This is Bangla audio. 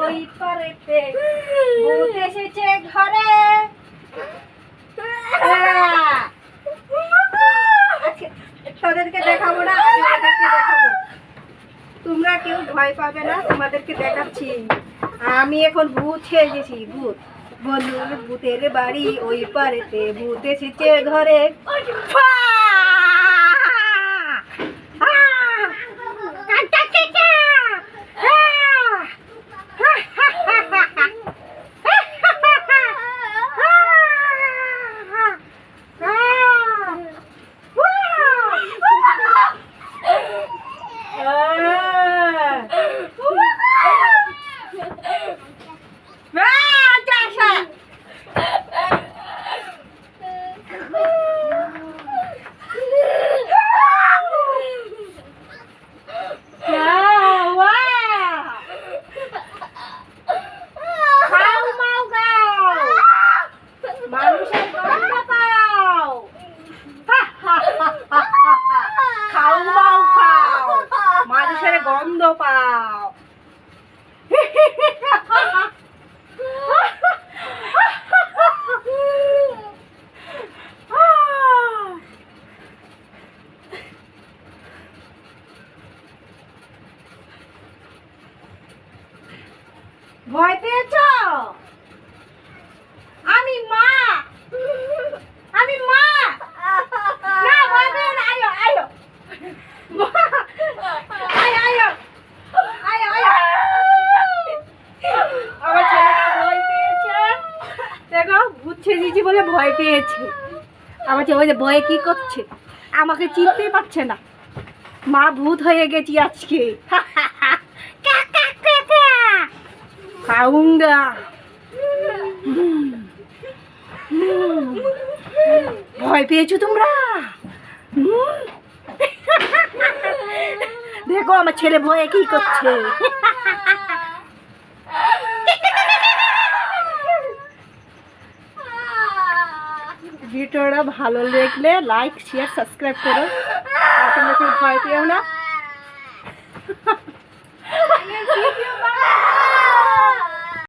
ওই পারেতে ভূত এসেছে ঘরে। তোদেরকে দেখাবো না, ওদেরকে দেখাবো। তোমরা কেউ ভয় পাবে না, তোমাদেরকে দেখাচ্ছি। আমি এখন ভূত সেজেছি, ভূত। বলুন ভূতের বাড়ি ওই পারেতে, ভূত এসেছে ঘরে। মানুষের গন্ধ পাও। ভয় পেয়েছ? আমি মা, আমি মা। না ভয় পেও না, আয়ো আয়ো আয়ো আয়ো আয়ো আয়ো। আমার ছেলেটা ভয় পেয়েছে, দেখো ভূত ছেড়েছি বলে ভয় পেয়েছে। আমার ছেলে ওই যে ভয়ে কি করছে, আমাকে চিনতেই পারছে না। মা ভূত হয়ে গেছি আজকে। খাউঙ্গা। ভয় পেয়েছো তোমরা? দেখো আমার ছেলে ভয়ে কি করছে। ভিডিওটা ভালো লাগলে লাইক শেয়ার সাবস্ক্রাইব করো। আর তোমরা কেউ ভয় পেও না।